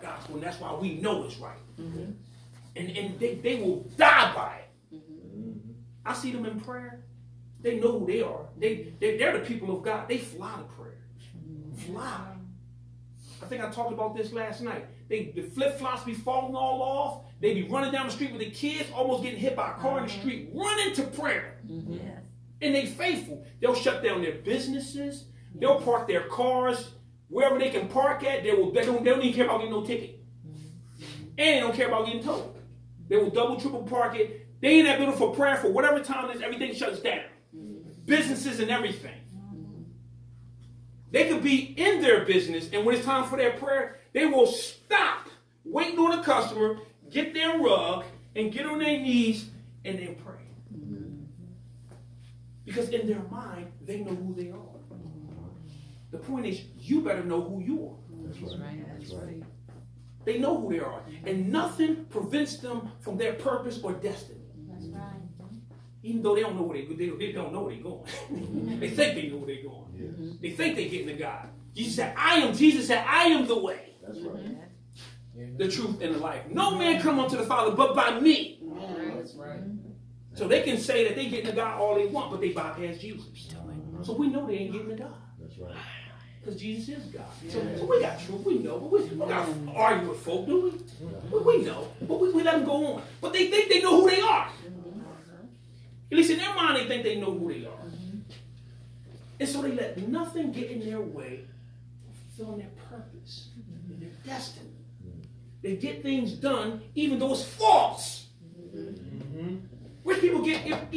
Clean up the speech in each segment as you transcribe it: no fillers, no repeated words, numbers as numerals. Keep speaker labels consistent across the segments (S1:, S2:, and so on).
S1: gospel, and that's why we know it's right. And they will die by it. I see them in prayer. They know who they are. They're the people of God. They fly to prayer. Fly. I think I talked about this last night. The flip-flops be falling all off. They be running down the street with the kids, almost getting hit by a car in the street, running to prayer. And they faithful. They'll shut down their businesses. They'll park their cars wherever they can park at. They don't even care about getting no ticket. And they don't care about getting towed. They will double, triple park it. They in that building for prayer for whatever time it is. Everything shuts down. Businesses and everything. They could be in their business, and when it's time for their prayer, they will stop waiting on a customer, get their rug, and get on their knees, and then pray. Because in their mind, they know who they are. The point is, you better know who you are.
S2: That's right. That's right.
S1: They know who they are. And nothing prevents them from their purpose or destiny.
S3: That's right.
S1: Even though they don't know where they don't know where they're going. They think they know where they're going.
S4: Yes.
S1: They think they're getting to God. Jesus said, I am the way.
S4: That's right.
S1: The truth, and the life. No man come unto the Father but by me.
S2: That's right.
S1: So they can say that they getting to God all they want, but they bypass Jesus. So we know they ain't getting to God.
S4: That's right.
S1: Because Jesus is God. So we got truth. We know. But we don't got to argue with folk, do we? We know. But we let them go on. But they think they know who they are. At least in their mind, they think they know who they are. And so they let nothing get in their way of fulfilling their purpose and their destiny. They get things done even though it's false. Rich people get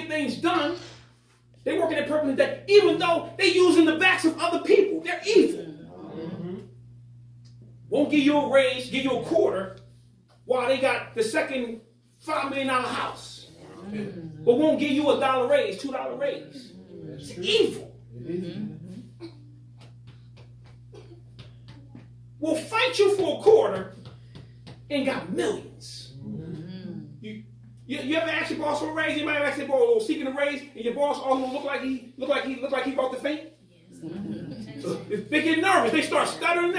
S1: things done. They work in their purpose that even though they using the backs of other people, they're evil. Won't give you a raise, give you a quarter, while they got the second $5 million house. But won't give you $1 raise, $2 raise. It's evil. Will fight you for a quarter and got millions. You ever ask your boss for a raise? Anybody ever ask their boss seeking a raise, and your boss almost look like he about to faint? So they get nervous. They start stuttering.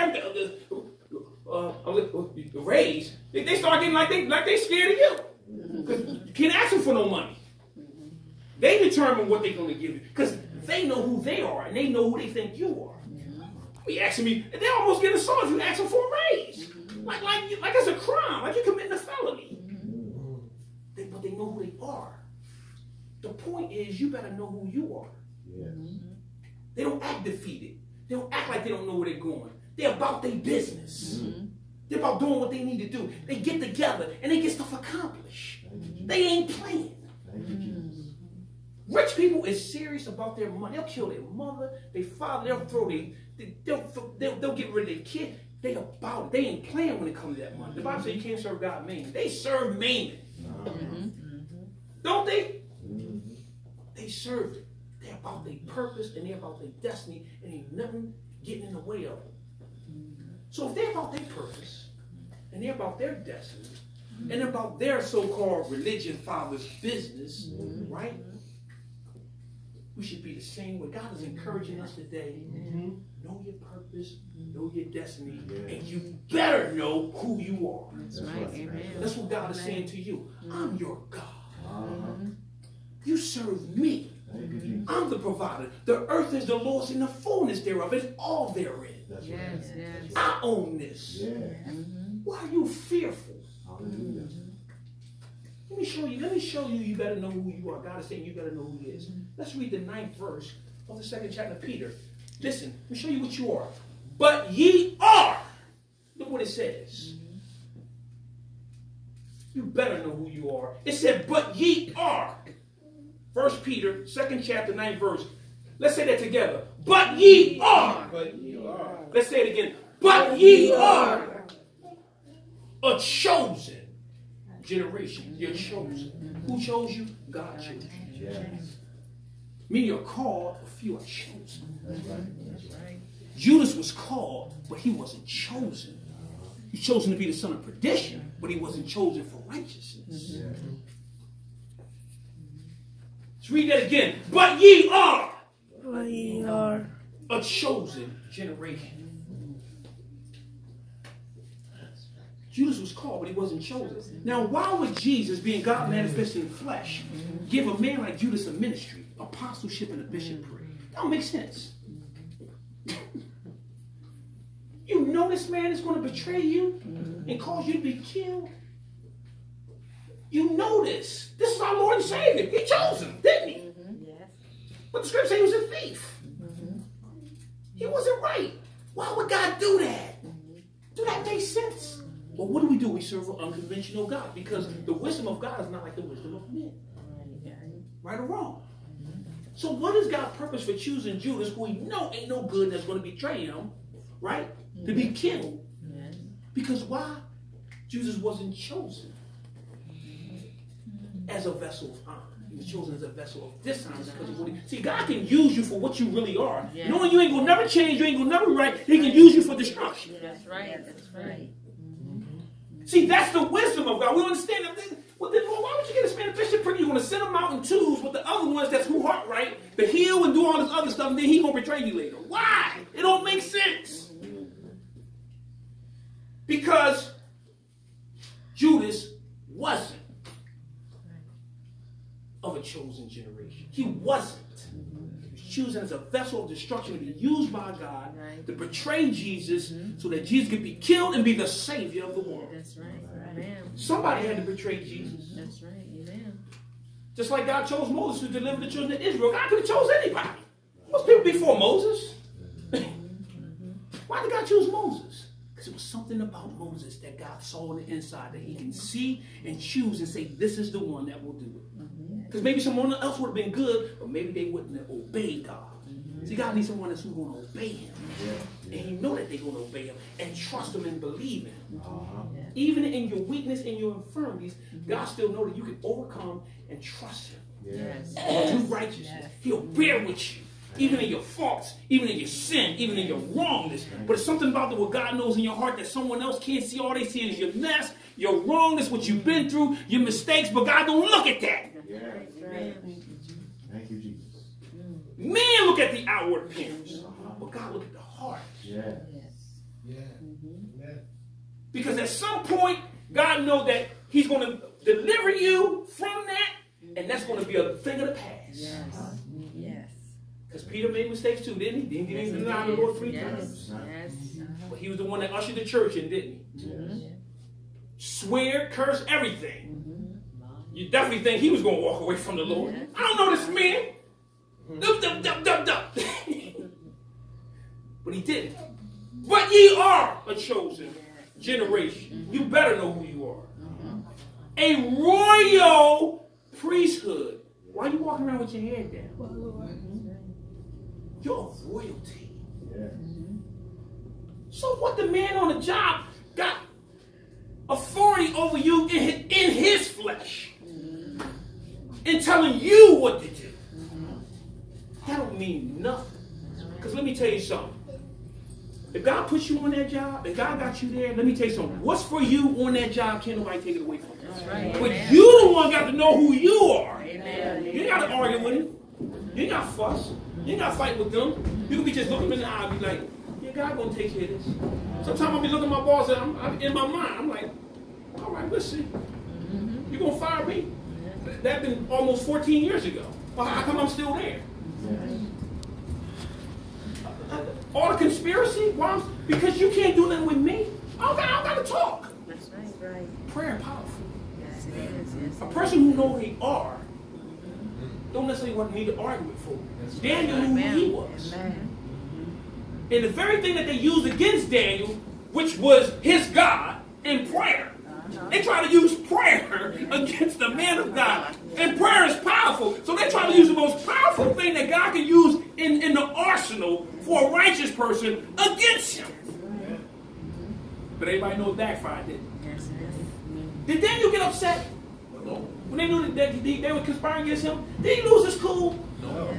S1: The raise. They start getting like they scared of you. Because you can't ask them for no money. They determine what they're going to give you because they know who they are and they know who they think you are. You asking me, and they almost get assaulted if you ask them for a raise. Like it's a crime, like you're committing a felony. But they know who they are. The point is, you better know who you are.
S4: Yes.
S1: They don't act defeated. They don't act like they don't know where they're going. They're about their business. They're about doing what they need to do. They get together and they get stuff accomplished. They ain't playing. Rich people is serious about their money. They'll kill their mother, their father. They'll get rid of their kid. They about it. They ain't playing when it comes to that money. The Bible says you can't serve God maiming. They serve maiming. Don't they? They serve it. They're about their purpose and they're about their destiny, and ain't nothing getting in the way of them. So if they're about their purpose and they're about their destiny and about their so-called religion father's business, right? We should be the same way. God is encouraging us today. Know your purpose, know your destiny, and you better know who you are.
S2: That's right. Amen.
S1: That's what God is saying to you. I'm your God. You serve me. I'm the provider. The earth is the Lord's and the fullness thereof. It's all therein.
S2: Yes.
S1: I own this. Why are you fearful? Let me show you you better know who you are. God is saying you better know who he is. Let's read the 9th verse of the 2nd chapter of Peter. Listen, let me show you what you are. But ye are. Look what it says. You better know who you are. It said, but ye are. 1 Peter, 2nd chapter, 9th verse. Let's say that together. But ye are.
S4: But ye are.
S1: Let's say it again. But ye are a chosen generation. You're chosen. Who chose you? God chose you.
S4: Yes.
S1: Many are called, a few are chosen.
S4: That's right.
S1: Judas was called, but he wasn't chosen. He's chosen to be the son of perdition, but he wasn't chosen for righteousness. Let's read that again. But ye are
S5: But ye are
S1: a chosen generation. Judas was called, but he wasn't chosen. Now, why would Jesus, being God manifested in flesh, give a man like Judas a ministry, apostleship, and a bishopric? That don't make sense. You know this man is going to betray you and cause you to be killed. You know this. This is our Lord and Savior. He chose him, didn't he?
S2: Yes.
S1: But the scripture says he was a thief. He wasn't right. Why would God do that? Do that make sense? Well, what do? We serve an unconventional God, because the wisdom of God is not like the wisdom of men. Right or wrong? So what is God's purpose for choosing Judas, who he know ain't no good, that's going to betray him, right? To be killed. Because why? Jesus wasn't chosen as a vessel of honor. He was chosen as a vessel of dishonor because of what he... See, God can use you for what you really are.
S2: Yes.
S1: Knowing you ain't going to never change, you ain't going to never be right, he can use you for destruction.
S2: That's right. That's right.
S1: See, that's the wisdom of God. We understand that. Well, then, why would you get this man a bishopric? You're going to send him out in twos with the other ones that's who heart right, to heal and do all this other stuff, and then he's going to betray you later. Why? It don't make sense. Because Judas wasn't of a chosen generation. He wasn't. He was chosen as a vessel of destruction to be used by God to betray Jesus so that Jesus could be killed and be the Savior of the world.
S2: That's right. Amen.
S1: Somebody had to betray Jesus.
S2: That's right. Amen.
S1: Just like God chose Moses to deliver the children of Israel. God could have chose anybody. Most people before Moses. Why did God choose Moses? Because it was something about Moses that God saw on the inside that he can see and choose and say, this is the one that will do it. Because maybe someone else would have been good, but maybe they wouldn't have obeyed God. See, God needs someone that's going to obey him. And you know that they're going to obey him and trust him and believe him. Even in your weakness and your infirmities, God still knows that you can overcome and trust him. Do righteousness. He'll bear with you. Even in your faults, even in your sin, even in your wrongness. But it's something about what God knows in your heart that someone else can't see. All they see is your mess, your wrongness, what you've been through, your mistakes, but God don't look at that.
S3: Thank you, Jesus.
S1: Men look at the outward appearance, but God look at the heart. Because at some point, God knows that he's going to deliver you from that, and that's going to be a thing of the past. Because Peter made mistakes too, didn't he? Didn't he deny the Lord 3 times? But he was the one that ushered the church in, didn't he? Swear, curse, everything. You definitely think he was going to walk away from the Lord. I don't know this man. But he didn't. But ye are a chosen generation. You better know who you are. A royal priesthood. Why are you walking around with your head down? You're royalty. So what, the man on the job got authority over you in his flesh and telling you what to do? That don't mean nothing. Because let me tell you something. If God puts you on that job, if God got you there, let me tell you something. What's for you on that job, can't nobody take it away from you. But you the one got to know who you are. You ain't got to argue with him. You ain't got to fuss. You ain't got to fight with them. You can be just looking in the eye and be like, yeah, God gonna take care of this. Sometimes I'll be looking at my boss and I'm in my mind, I'm like, all right, let's see. You gonna fire me? That been almost 14 years ago. Well, how come I'm still there? All the conspiracy? Why? Because you can't do nothing with me. I don't got to talk.
S2: That's right.
S1: Prayer powerful.
S2: Yes, it is. Yes,
S1: A person who knows who they are don't necessarily want to need to argue with for. Daniel knew who he was. And the very thing that they used against Daniel, which was his God, in prayer. They try to use prayer against the man of God. And prayer is powerful. So they try to use the most powerful thing that God can use in the arsenal for a righteous person against him. But everybody knows it backfired, didn't it?
S2: Yes, it is.
S1: Did Daniel get upset? No. When they knew that they were conspiring against him? Did he lose his cool? No.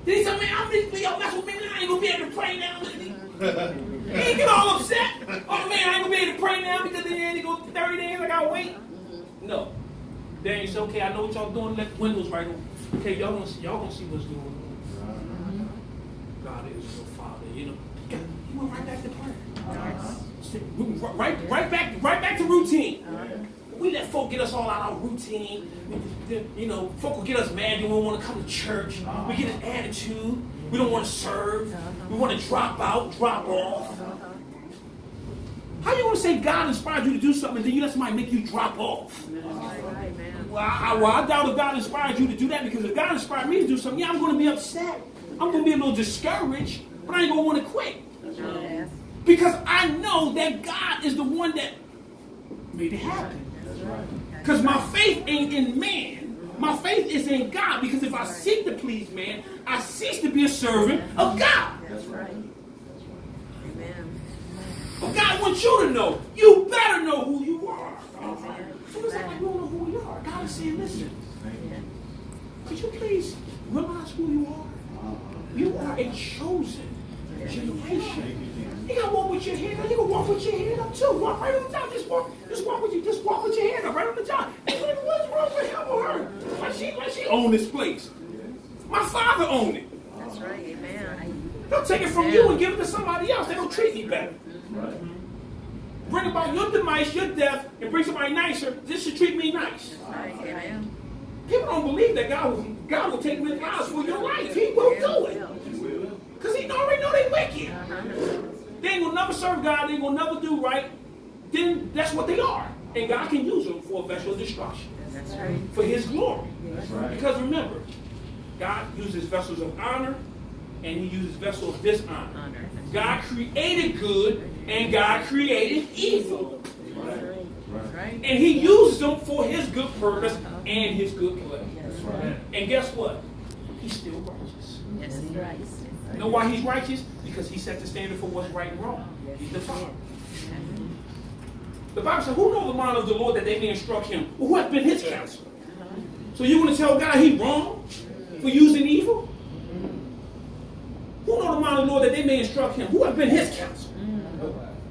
S1: Did he say, man, I'm going to mess with me, I ain't going to be able to pray now? He ain't get all upset. Oh, man, I ain't going to be able to pray now because then he go 30 days, I got to wait. No. Daniel said, okay, I know what y'all doing. Let the windows right on. Okay, y'all gonna see what's going on. God is your Father, you know. He went right back to prayer. Right back to routine. We let folk get us all out of our routine. You know, folk will get us mad. We don't want to come to church. We get an attitude. We don't want to serve. We want to drop out, drop off. How you want to say God inspired you to do something and then you let somebody make you drop off? Well, I doubt if God inspired you to do that, because if God inspired me to do something, yeah, I'm going to be upset. I'm going to be a little discouraged, but I ain't going to want to quit. Because I know that God is the one that made it happen. Because my faith ain't in man. My faith is in God. Because if I seek to please man, I cease to be a servant of God.
S2: That's right. Amen.
S1: But God wants you to know. You better know who you are. So it's like you don't know who you are. God is saying, listen, could you please realize who you are? You are a chosen generation. You gotta walk with your head up. You can walk with your head up too. Walk right on the top. Just walk with your head up right on the top. Hey, what's wrong with him or her? Like she own this place. My father owned it.
S2: That's right. Amen.
S1: He'll take it from you and give it to somebody else. They don't treat me better. Bring about your demise, your death, and bring somebody nicer. This should treat me nice.
S2: Right. Amen.
S1: People don't believe that God will take lives for your life. He will do it. Because he already know they wicked. They ain't gonna never serve God. They ain't gonna never do right. Then that's what they are. And God can use them for a vessel of destruction.
S2: That's right.
S1: For his glory.
S2: That's right.
S1: Because remember, God uses vessels of honor and he uses vessels of dishonor. God created good and God created evil.
S2: Right.
S1: And he uses them for his good purpose and his good pleasure.
S2: Right.
S1: And guess what? He's still righteous.
S2: Yes, he's right.
S1: You know why he's righteous? Because he set the standard for what's right and wrong. He's the Father. The Bible says, who knows the mind of the Lord that they may instruct him? Well, who has been his counselor? So you want to tell God he's wrong for using evil? Who knows the mind of the Lord that they may instruct him? Who has been his counselor?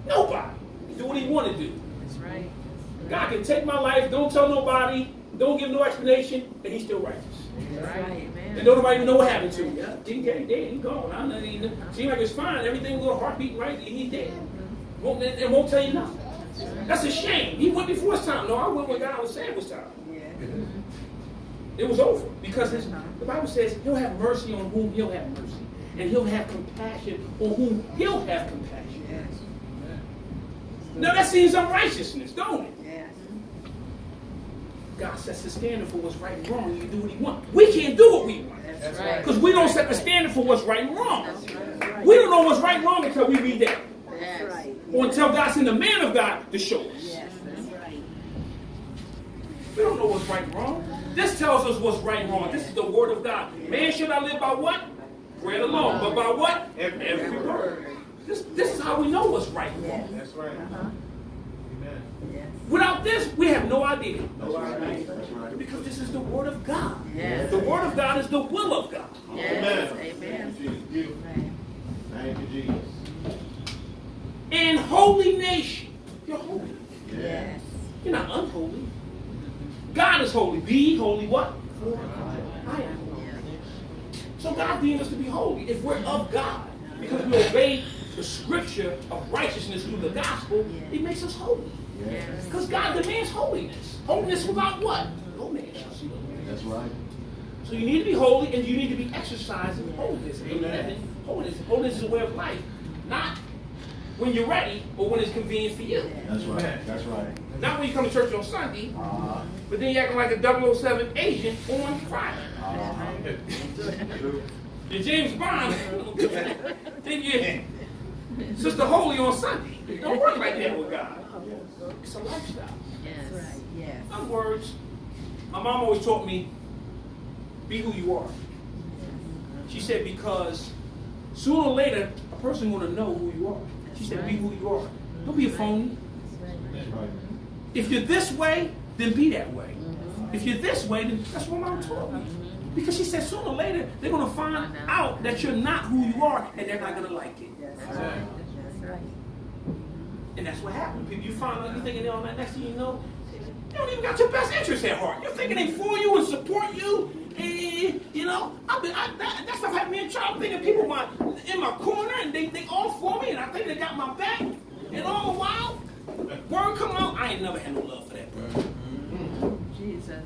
S1: Nobody. He do what he want to do.
S2: That's right.
S1: God can take my life, don't tell nobody, don't give no explanation, and he's still righteous.
S2: Right. Amen.
S1: And nobody even know what happened to him. Yeah, he's dead, he's gone. I know, seems like it's fine. Everything with a heartbeat right, he's dead. It won't tell you nothing. That's a shame. He went before his time. No, I went when God was saying it was time. It was over. Because the Bible says he'll have mercy on whom he'll have mercy. And he'll have compassion on whom he'll have compassion. Now that seems unrighteousness, don't it? God sets the standard for what's right and wrong. You can do what he wants. We can't do what we want.
S2: That's right.
S1: Because we don't set the standard for what's right and wrong. We don't know what's right and wrong until we read that.
S2: That's right.
S1: Or until God sends the man of God to show us.
S2: Yes, that's right.
S1: We don't know what's right and wrong. This tells us what's right and wrong. This is the word of God. Man should not live by what? Bread alone. But by what? Every word. This is how we know what's right and wrong.
S4: That's right.
S2: Yes.
S1: Without this, we have no idea.
S4: No idea. That's right.
S1: Because this is the word of God.
S2: Yes.
S1: The word of God is the will of God.
S2: Yes.
S4: Amen.
S2: Amen.
S4: Beautiful. Thank you, Jesus.
S1: And holy nation. You're holy.
S2: Yes.
S1: You're not unholy. God is holy. Be ye holy what? For I am holy. So God deems us to be holy. If we're of God, because we obey the scripture of righteousness through the gospel, he makes us holy.
S2: Yes.
S1: Because God demands holiness. Holiness without what? No man shall see the Lord.
S4: That's right.
S1: So you need to be holy and you need to be exercising holiness. Amen. Holiness. Holiness is a way of life. Not when you're ready, but when it's convenient for you.
S4: That's right. That's right.
S1: Not when you come to church on Sunday, but then you're acting like a 007 agent on Friday. You're James Bond, then you're Sister Holy on Sunday. It don't work like that with God. It's a lifestyle.
S2: Yes. Yes.
S1: In other words, my mom always taught me, be who you are. She said, because sooner or later, a person going to know who you are. She said, be who you are. Don't be a phony.
S4: That's right.
S1: If you're this way, then be that way. If you're this way, then that's what mom taught me. Because she said sooner or later, they're going to find out that you're not who you are, and they're not going to like it.
S2: That's right. That's right.
S1: And that's what happened. People, you find out, you're thinking they're on that, next thing you know, they don't even got your best interest at heart. You're thinking they for you and support you. And, you know, that stuff had me in trouble. I'm thinking people in my corner, and they all for me, and I think they got my back. And all the while, word come out, I ain't never had no love for that brother.
S2: Jesus.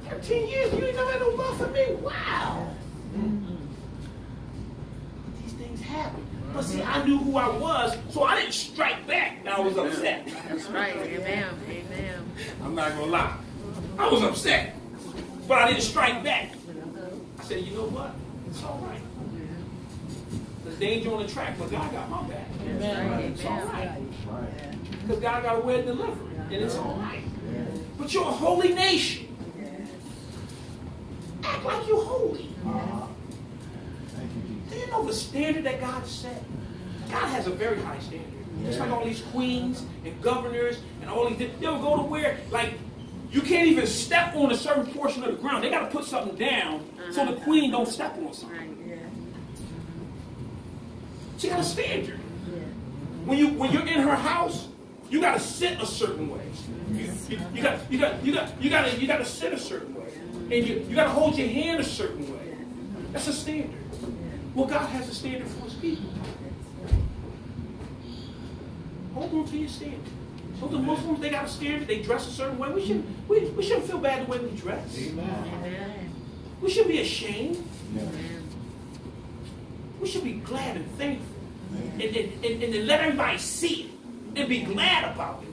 S1: 13 years, you ain't never had no love for me? Wow. These things happen. But see, I knew who I was, so I didn't strike back. And I was upset.
S2: That's right. Amen. Amen.
S1: I'm not going to lie. I was upset. But I didn't strike back. I said, you know what? It's all right. There's danger on the track, but God got my back. It's all right. Because God got a way of delivering, and it's all right. But you're a holy nation. Act like you're holy. Do you know the standard that God set? God has a very high standard. Just like all these queens and governors and all these, they'll go to where, like, you can't even step on a certain portion of the ground. They got to put something down so the queen don't step on something. She got a standard. When you're in her house, you got to sit a certain way. You got to sit a certain way, and you got to hold your hand a certain way. That's a standard. Well, God has a standard for His people. Hold on to your standard. So the Muslims, they got a standard. They dress a certain way. We shouldn't feel bad the way we dress.
S2: Amen.
S1: We shouldn't be ashamed.
S2: Amen.
S1: We should be glad and thankful. And let everybody see it. And be glad about it.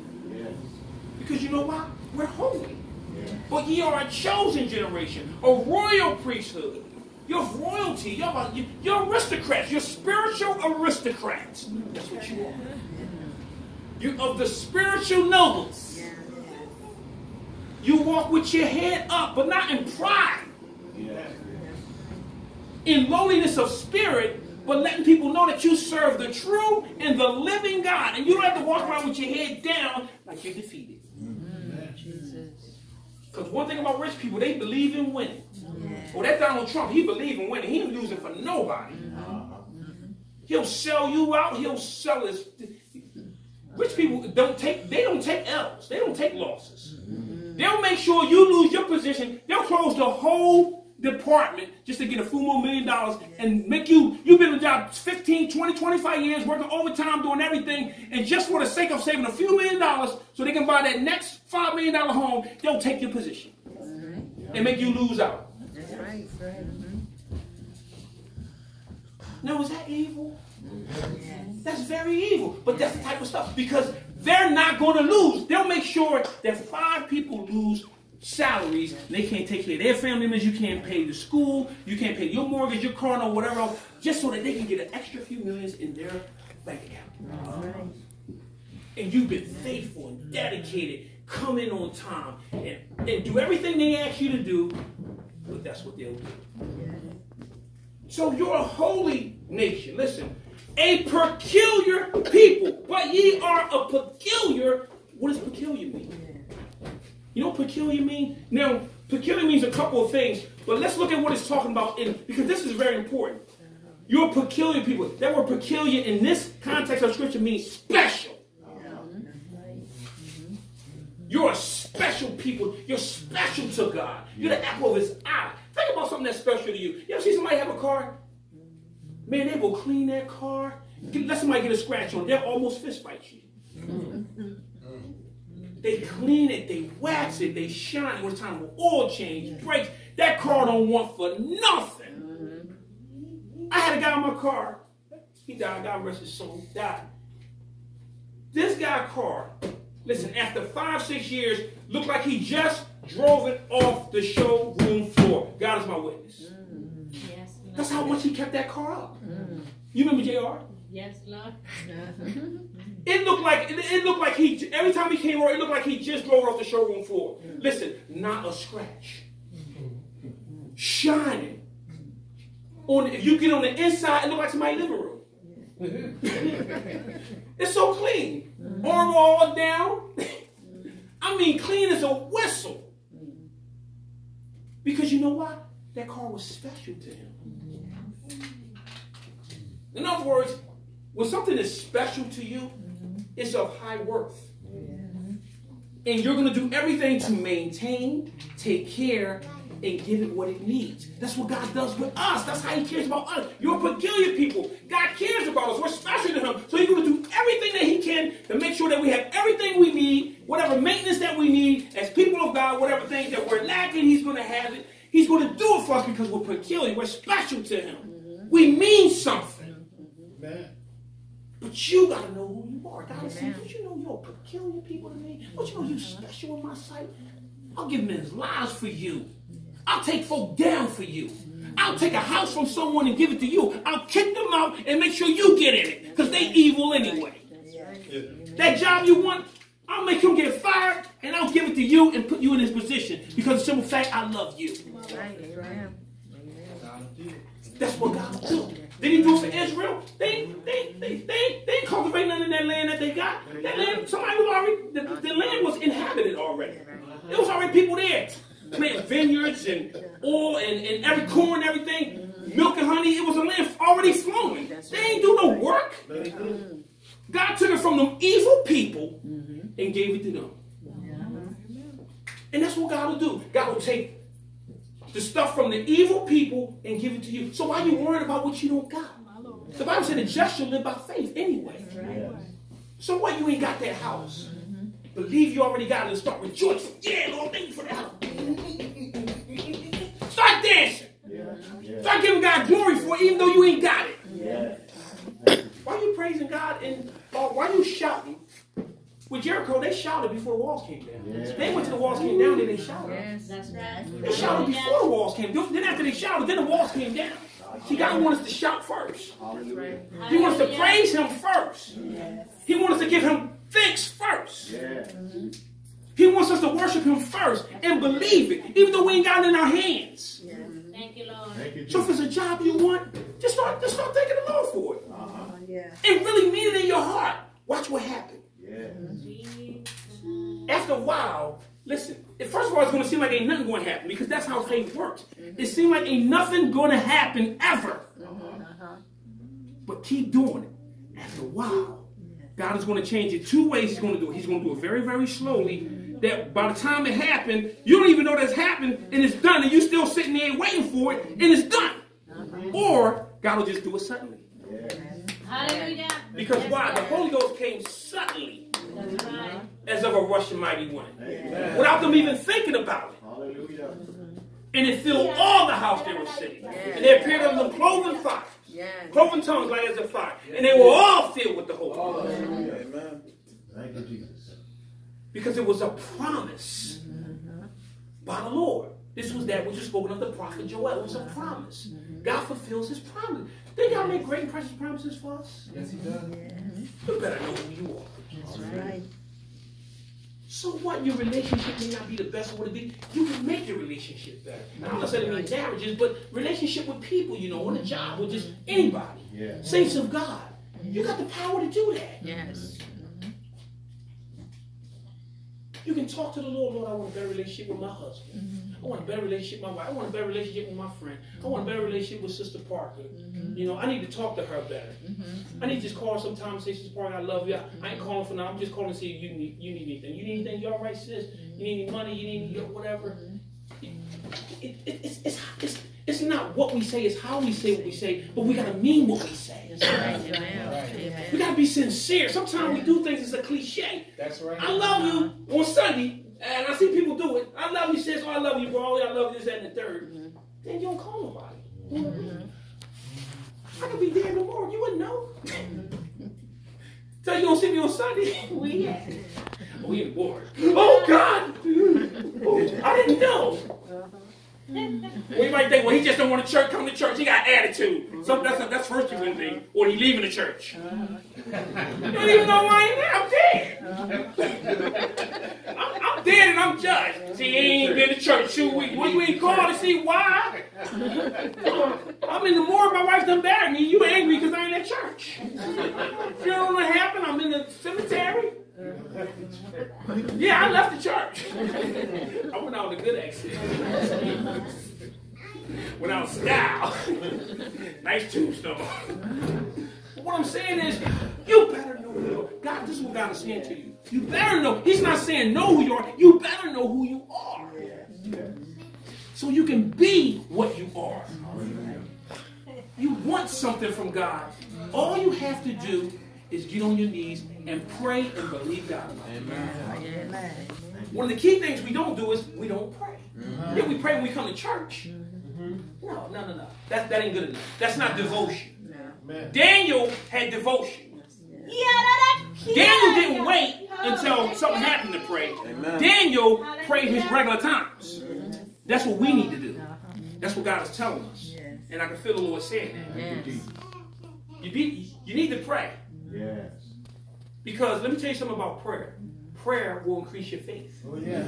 S1: Because you know why? We're holy. But ye are a chosen generation. A royal priesthood. You're royalty. You're aristocrats. You're spiritual aristocrats. That's what you are. You're of the spiritual nobles. You walk with your head up, but not in pride. In lowliness of spirit, but letting people know that you serve the true and the living God. And you don't have to walk around with your head down like you're defeated. Because one thing about rich people, they believe in winning. Well, that Donald Trump, he believes in winning. He ain't losing for nobody. He'll sell you out. He'll sell his... Rich people don't take L's. They don't take losses. They'll make sure you lose your position. They'll close the whole department just to get a few more $1 million and make you've been in a job 15, 20, 25 years, working overtime, doing everything, and just for the sake of saving a few $1 million so they can buy that next $5 million home, they'll take your position and make you lose out.
S2: That's right.
S1: Now, is that evil? That's very evil. But that's the type of stuff. Because they're not going to lose. They'll make sure that 5 people lose salaries. And they can't take care of their family members. You can't pay the school. You can't pay your mortgage, your car, or whatever else. Just so that they can get an extra few millions in their bank account. And you've been faithful and dedicated. Come in on time. And do everything they ask you to do. But that's what they'll do. So you're a holy nation. Listen. A peculiar people, but ye are a peculiar. What does peculiar mean? You know what peculiar means? Now, peculiar means a couple of things, but let's look at what it's talking about, because this is very important. You're a peculiar people. That word peculiar in this context of Scripture means special. You're a special people. You're special to God. You're the apple of His eye. Think about something that's special to you. You ever see somebody have a car? Man, they will clean their car. Let somebody get a scratch on it. They'll almost fist fight you. They clean it, they wax it, they shine it. When it's time for oil change, brakes, that car don't want for nothing. I had a guy in my car. He died. God rest his soul. He died. This guy's car, listen, after 5-6 years, looked like he just drove it off the showroom floor. God is my witness. That's how much he kept that car up. You remember JR?
S3: Yes, Lord.
S1: It looked like he, every time he came over, it looked like he just drove off the showroom floor. Listen, not a scratch. Shining. If you get on the inside, it looks like somebody's living room. It's so clean. Arm all down. I mean, clean as a whistle. Because you know what? That car was special to him. In other words, when something is special to you, it's of high worth. And you're going to do everything to maintain, take care, and give it what it needs. That's what God does with us. That's how He cares about us. You're peculiar people. God cares about us. We're special to Him. So He's going to do everything that He in to make sure that we have everything we need, whatever maintenance that we need as people of God, whatever things that we're lacking, he's going to have it. He's going to do it for us because we're peculiar. We're special to him. We mean something.
S4: Amen.
S1: But you got to know who you are. God is saying, don't you know you're peculiar people to me? Don't you know you're special in my sight? I'll give men's lives for you. I'll take folk down for you. I'll take a house from someone and give it to you. I'll kick them out and make sure you get in it because they evil anyway. That job you want, I'll make him get fired and I'll give it to you and put you in his position because of the simple fact I love you. That's what God will do. Did he do it for Israel? They ain't cultivate none of that land that they got. That land, somebody was already, the land was inhabited already. There was already people there. Planting vineyards and oil and every corn and everything. Milk and honey. It was a land already flowing. They ain't do no work. God took it from them evil people and gave it to them. And that's what God will do. God will take the stuff from the evil people and give it to you. So why are you worried about what you don't got? The Bible said the just shall live by faith anyway. So what, you ain't got that house? Believe you already got it and start rejoicing. Yeah, Lord, thank you for the house. Start dancing. Start giving God glory for it even though you ain't got it. Why are you praising God and why are you shouting? With Jericho, they shouted before the walls came down. They went to the walls came down, then they shouted.
S2: That's right.
S1: They shouted before the walls came down. Then after they shouted, then the walls came down. See, God wants us to shout first. He wants to praise him first. He wants us to give him thanks first. He wants us to worship him first and believe it, even though we ain't got it in our hands.
S3: Thank you, Lord.
S1: So if it's a job you want, just start thanking the Lord for it. And really mean it in your heart. Watch what happens. After a while, listen, first of all, it's going to seem like ain't nothing going to happen because that's how faith works. It seems like ain't nothing going to happen ever. But keep doing it. After a while, God is going to change it two ways he's going to do it. He's going to do it very, very slowly. That by the time it happened, you don't even know that's happened and it's done and you still sitting there waiting for it and it's done. Or God will just do it suddenly.
S3: Hallelujah.
S1: Because why? The Holy Ghost came suddenly.
S3: That's right.
S1: As of a rushing mighty wind. Without them even thinking about it. And it filled all the house they were sitting. And there appeared unto them cloven fires. Cloven tongues like as a fire. And they were all filled with the Holy Ghost.
S4: Amen. Thank you, Jesus.
S1: Because it was a promise by the Lord. This was that which was spoken of the prophet Joel. It was a promise. God fulfills his promise. Did God make great and precious promises for us?
S4: Yes, he does.
S1: You better know who you are.
S2: That's right.
S1: So what? Your relationship may not be the best it would be. You can make your relationship better. I'm not saying it means marriages, but relationship with people, you know, on a job, with just anybody. Saints of God. You got the power to do that.
S2: Yes.
S1: You can talk to the Lord. Lord, I want a better relationship with my husband. I want a better relationship with my wife. I want a better relationship with my friend. I want a better relationship with Sister Parker. You know, I need to talk to her better. I need to just call her sometime and say, Sister Parker, I love you. I ain't calling for now. I'm just calling to see if you need anything. You need anything? You all right, sis? You need any money? You need any whatever? It's not what we say. It's how we say what we say. But we got to mean what we say. We got to be sincere. Sometimes we do things as a cliche.
S4: That's right.
S1: I love you on Sunday. And I see people do it. I love you, sis. Oh, I love you, bro. I love you, this, that, and the third. Then you don't call nobody. I could be dead tomorrow. You wouldn't know. So you don't see me on Sunday? We in the board. Oh, God. Oh, I didn't know. Well, you might think, well, he just don't want to come to church. He got attitude. So that's first human thing. Or he leaving the church. You don't even know where I am. I'm dead. I'm dead and I'm judged. See, he ain't been to church 2 weeks. Well, you ain't called to see why. I'm in the morgue. My wife done buried me. You angry because I ain't at church. You don't know what happened? I'm in the cemetery. Yeah, I left the church. I went out with a good exit. Went out in style. Nice tombstone. But what I'm saying is, you better know who you are. God, this is what God is saying to you. You better know. He's not saying know who you are. You better know who you are. So you can be what you are. You want something from God. All you have to do is get on your knees and pray and believe God.
S2: Amen.
S1: One of the key things we don't do is we don't pray. Yeah, we pray when we come to church. No. That ain't good enough. That's not devotion. Daniel had devotion. Daniel didn't wait until something happened to pray. Daniel prayed his regular times. That's what we need to do. That's what God is telling us. And I can feel the Lord saying that. You need to pray.
S4: Yes.
S1: Because let me tell you something about prayer. Prayer will increase your faith.
S4: Oh, yeah.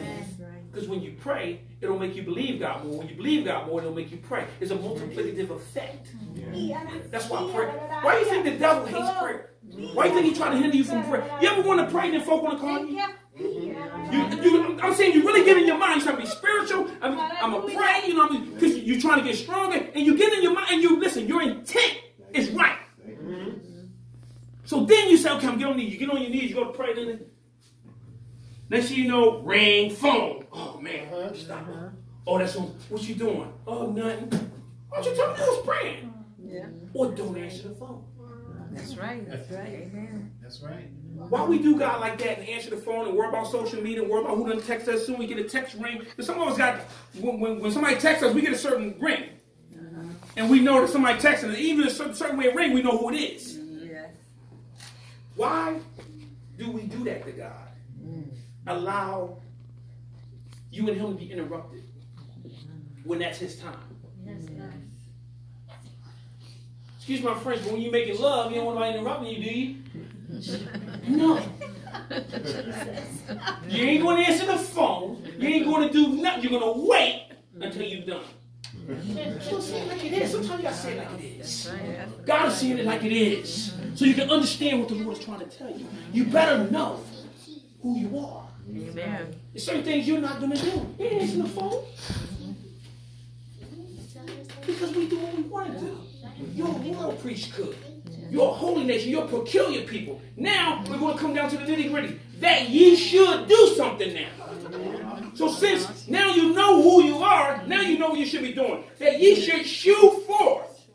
S1: Because when you pray, it'll make you believe God more. When you believe God more, it'll make you pray. It's a multiplicative effect.
S4: Yeah.
S1: That's why prayer. Why do you think the devil hates prayer? Why do you think he's trying to hinder you from prayer? You ever want to pray and then folk want to call you? I'm saying you really get in your mind. You're trying to be spiritual. I'm a pray, you know, because you're trying to get stronger. And you get in your mind and you listen. Your intent is right. So then you say, okay, I'm getting on your knees. You get on your knees. You go to pray. Then next thing you know, ring, phone. Oh man, stop. Oh, that's on. What you doing? Oh, nothing. Why don't you tell me I was praying?
S2: Yeah.
S1: Or don't answer the phone.
S2: That's right. Amen.
S4: That's right.
S1: Why we do God like that and answer the phone and worry about social media and worry about who done text us? Soon we get a text ring. Because some of us got, when somebody texts us, we get a certain ring. And we know that somebody texted us. Even a certain way of ring, we know who it is. Why do we do that to God? Allow you and him to be interrupted when that's his time. Excuse my French, but when you're making love, you don't want nobody interrupting you, do you? No. You ain't going to answer the phone. You ain't going to do nothing. You're going to wait until you're done. So say it like it is. Sometimes you got to say it like it is. God is saying it like it is. So you can understand what the Lord is trying to tell you. You better know who you are.
S2: Amen.
S1: There's certain things you're not going to do. You ain't answering the phone. Because we do what we want to do. You're a royal priesthood. You're a holy nation. You're a peculiar people. Now, we're going to come down to the nitty-gritty. That ye should do something now. So since now you know who you are, now you know what you should be doing. That ye should shew forth.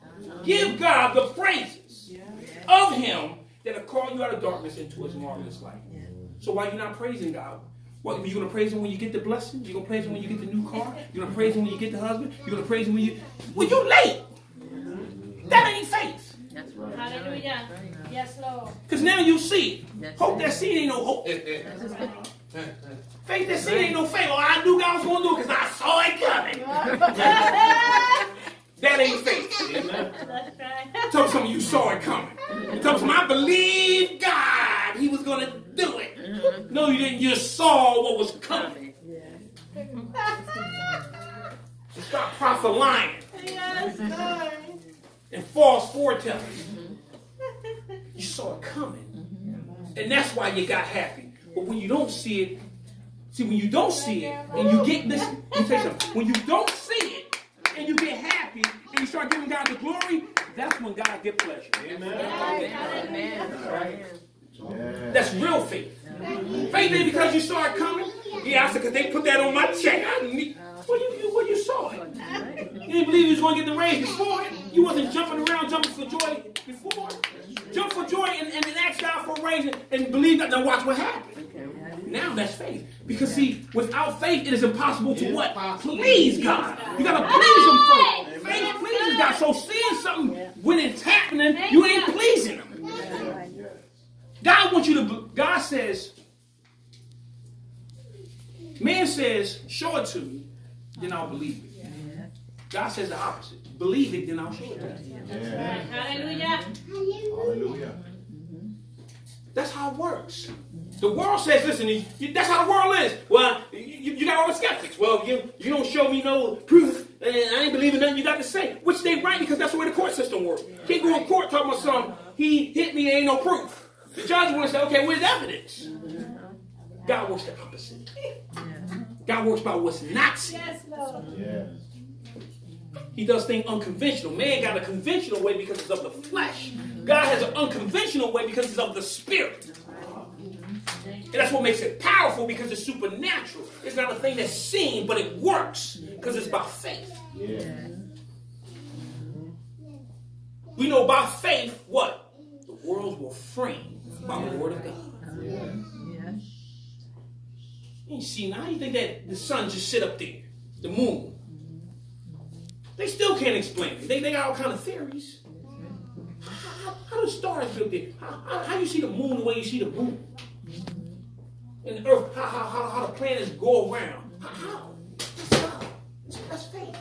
S1: Give God the praises of him that have called you out of darkness into his marvelous light. So why are you not praising God? What, you're going to praise him when you get the blessing? You're going to praise him when you get the new car? You're going to praise him when you get the husband? You're going to praise him when you... Well, you're late. That ain't faith.
S2: That's right.
S3: Hallelujah. Yes, Lord.
S1: Because now you see.
S2: That's
S1: Hope
S2: it.
S1: that seed ain't no hope. Faith that seed ain't no faith. Oh, I knew God was going to do it because I saw it coming. That ain't faith.
S3: That's right.
S1: Tell some of you saw it coming. Tell some I believed God. He was going to do it. No, you didn't. You saw what was coming. Stop prophesying
S3: Yes, Lord.
S1: and false foretelling. You saw it coming. And that's why you got happy. But when you don't see it, when you don't see it and you get this, let me tell you something. When you don't see it and you get happy and you start giving God the glory, that's when God gets pleasure.
S2: Amen.
S1: That's real faith. Faith ain't because you saw it coming. Yeah, I said, because they put that on my check. Well, you saw it. You didn't believe you was going to get the raise before it. You wasn't jumping around, jumping for joy before. Jump for joy and ask God for a raise and believe that. Now watch what happens. Now that's faith. Because see, without faith, it is impossible to what? Please God. You got to please him first. Faith pleases God. So seeing something when it's happening, you ain't pleasing him. God wants you to, God says, man says, show it to me, then I'll believe it. God says the opposite. Believe it, then I'll show it to you.
S3: Hallelujah.
S4: Hallelujah.
S1: That's how it works. The world says, listen, that's how the world is. Well, you got all the skeptics. Well, you don't show me no proof, and I ain't believing nothing you got to say. Which they right, because that's the way the court system works. Can't go in court talking about something, he hit me, ain't no proof. The judge want to say, okay, where's the evidence? God works the opposite. God works by what's not seen.
S3: Yes, Lord.
S4: Yes.
S1: He does things unconventional. Man got a conventional way because it's of the flesh. God has an unconventional way because it's of the spirit. And that's what makes it powerful, because it's supernatural. It's not a thing that's seen, but it works because it's by faith.
S4: Yeah.
S1: We know by faith what? The worlds were framed by the word of God.
S2: Yes.
S1: You see, now you think that the sun just sit up there, the moon. They still can't explain it. They got all kind of theories. How do stars build there? How you see the moon the way you see the moon? And the earth, how the planets go around. How? That's God. That's faith.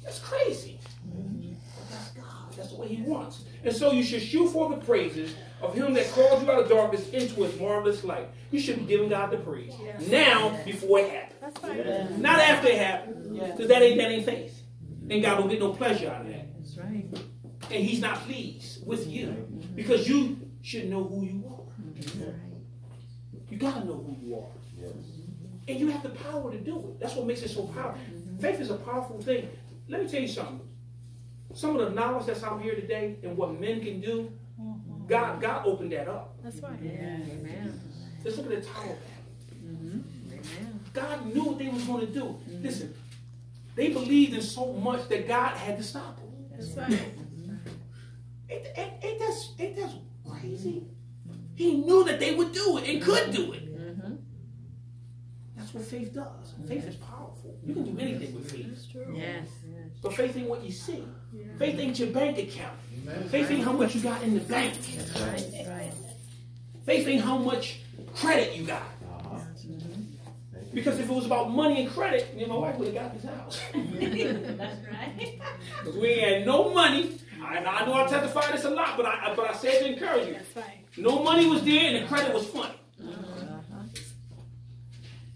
S1: That's crazy. But that's God. That's the way he wants. And so you should shoot for the praises of him that called you out of darkness into his marvelous light. You should be giving God the praise. Now, before it happens.
S3: That's right.
S1: Not after it happens. Because that ain't faith. And God don't get no pleasure out of that.
S2: That's right.
S1: And he's not pleased with you. Because you should know who you are. You got to know who you are. And you have the power to do it. That's what makes it so powerful. Faith is a powerful thing. Let me tell you something. Some of the knowledge that's out here today and what men can do, God opened that up.
S3: That's right.
S2: Amen.
S1: Just look at the Tower.
S2: Amen.
S1: God knew what they was going to do. Listen, they believed in so much that God had to stop them.
S3: That's right.
S1: Ain't that crazy? He knew that they would do it and could do it. That's what faith does. Faith is powerful. You can do anything with faith.
S3: That's true.
S2: Yes.
S1: But faith ain't what you see. Faith ain't your bank account. Faith ain't how much you got in the bank.
S2: That's right.
S1: Faith ain't how much credit you got. Because if it was about money and credit, my wife would have got this house.
S3: That's right.
S1: Because we ain't had no money. I know I testify this a lot, but I said to encourage you.
S3: That's right.
S1: No money was there and the credit was funny.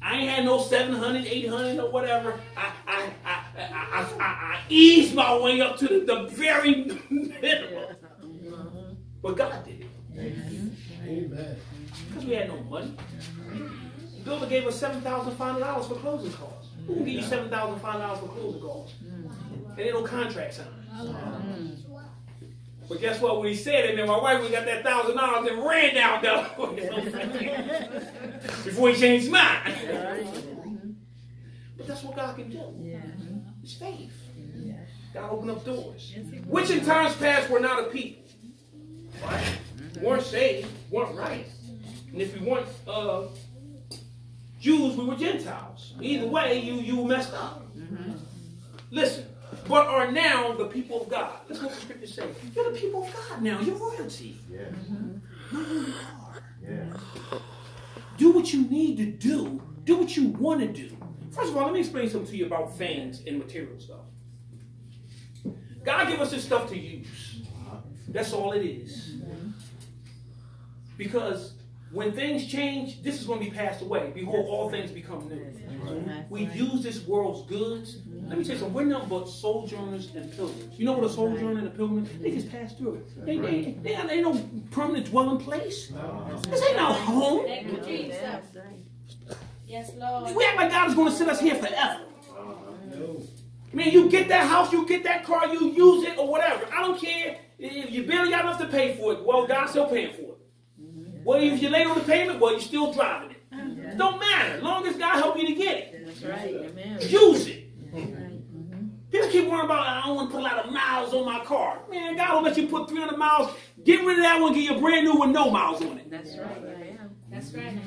S1: I ain't had no 700, 800 or whatever. I eased my way up to the very minimum. But God did it.
S4: Amen.
S1: Because we had no money. The builder gave us $7,500 for closing costs. Who can give you $7,500 for closing costs? And ain't no contract signed. But guess what? When he said it, then my wife, we got that $1,000 and ran down there before he changed his mind. But that's what God can do. It's faith. God opened up doors. Which in times past were not a people. Right? Weren't saved, weren't right. And if we weren't Jews, we were Gentiles. Either way, you messed up. Listen. But are now the people of God. That's what the scriptures say. You're the people of God now. You're royalty.
S4: Yes.
S1: Know who you are.
S4: Yes.
S1: Do what you need to do. Do what you want to do. First of all, let me explain something to you about things and material stuff. God gave us this stuff to use. That's all it is. Because when things change, this is going to be passed away. Behold, all things become new. We use this world's goods. Let me tell you something. We're nothing but sojourners and pilgrims. You know what a sojourner and a pilgrim is? They just pass through it. They ain't no permanent dwelling place. This ain't our home.
S3: Thank you, Jesus. Yes, Lord.
S1: We act like God is going to sit us here forever. I mean, you get that house, you get that car, you use it or whatever. I don't care. If you barely got enough to pay for it, well, God's still paying for it. Well, if you're late on the payment, well, you're still driving it. It don't matter. As long as God help you to get it.
S2: That's right. Amen.
S1: Use it. People keep worrying about, I don't want to put a lot of miles on my car. Man, God will let you put 300 miles. Get rid of that one, get you a brand new with no miles on it.
S2: That's right. Amen.
S3: That's right.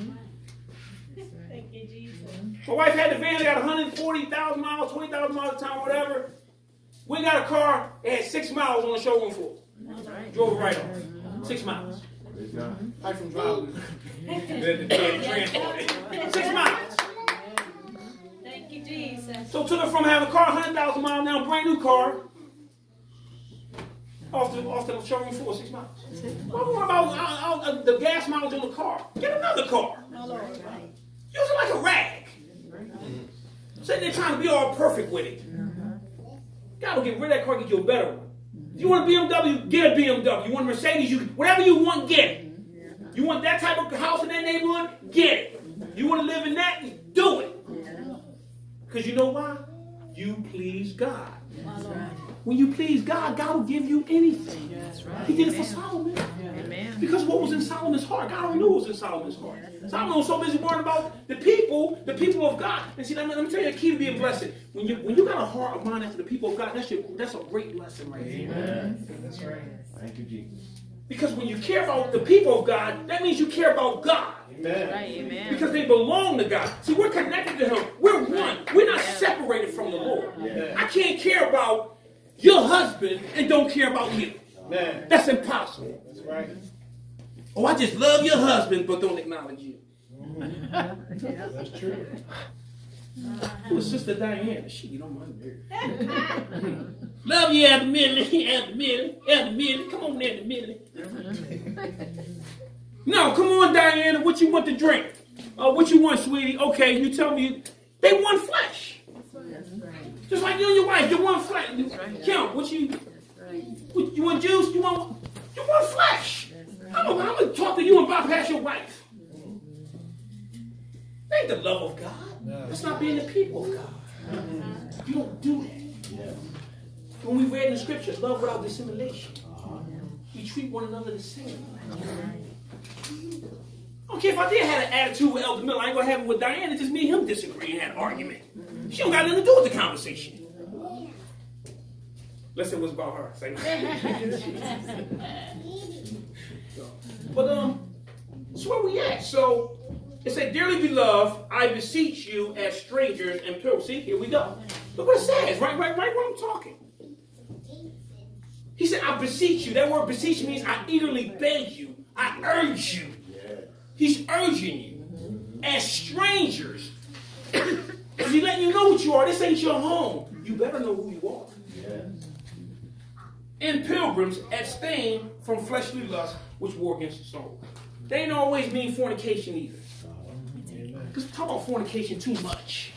S3: Thank you, Jesus.
S1: My wife had the van, they got 140,000 miles, 20,000 miles a time, whatever. We got a car, it had 6 miles on the showroom floor.
S2: That's right.
S1: Drove it right off. 6 miles. Right from driving. Transport. 6 miles.
S3: Thank you, Jesus.
S1: So took her from having a car 100,000 miles now, brand new car, off the showroom floor 6 miles. What about the gas mileage on the car? Get another car. Use it like a rag. Sitting there trying to be all perfect with it. God will get rid of that car, get you a better one. If you want a BMW, get a BMW. You want a Mercedes, whatever you want, get it. You want that type of house in that neighborhood, get it. You want to live in that, do it. Because you know why? You please God. When you please God, God will give you anything. He did it for Solomon. Because what was in Solomon's heart, God already knew what was in Solomon's heart. Solomon was so busy worrying about the people of God. And see, let me tell you the key to being blessed. When you got a heart of mind after the people of God, that's a great blessing right there.
S4: Amen. That's right. Thank you, Jesus.
S1: Because when you care about the people of God, that means you care about God.
S4: Amen.
S2: Right, amen.
S1: Because they belong to God. See, we're connected to Him. We're one. We're not separated from the Lord.
S4: Amen.
S1: I can't care about your husband and don't care about you.
S4: Amen.
S1: That's impossible.
S4: That's right.
S1: Oh, I just love your husband but don't acknowledge you.
S4: That's true.
S1: It was Sister Diana. She get on my nerves. Love you at the middle. Come on there at the middle. No, come on, Diana. What you want to drink? What you want, sweetie? Okay, you tell me. They one flesh. Just like you and your wife, you're one flesh. Kim, what you want juice? You want flesh. I'm gonna talk to you and bypass your wife. That ain't the love of God. That's not being the people of God. You don't do that. When we read in the scriptures, love without dissimulation. We treat one another the same. I don't care if I did have an attitude with Elder Miller. I ain't gonna have it with Diana. It's just me and him disagreeing and had an argument. She don't got nothing to do with the conversation. Let's say it was about her. Say But that's where we at. So it said, dearly beloved, I beseech you as strangers and pilgrims. See, here we go. Look what it says, right where I'm talking. He said, I beseech you. That word beseech means I eagerly beg you. I urge you. He's urging you as strangers. Because he's letting you know what you are. This ain't your home. You better know who you are. And pilgrims, abstain from fleshly lust, which war against the soul. They ain't always mean fornication either. Because we talk about fornication too much.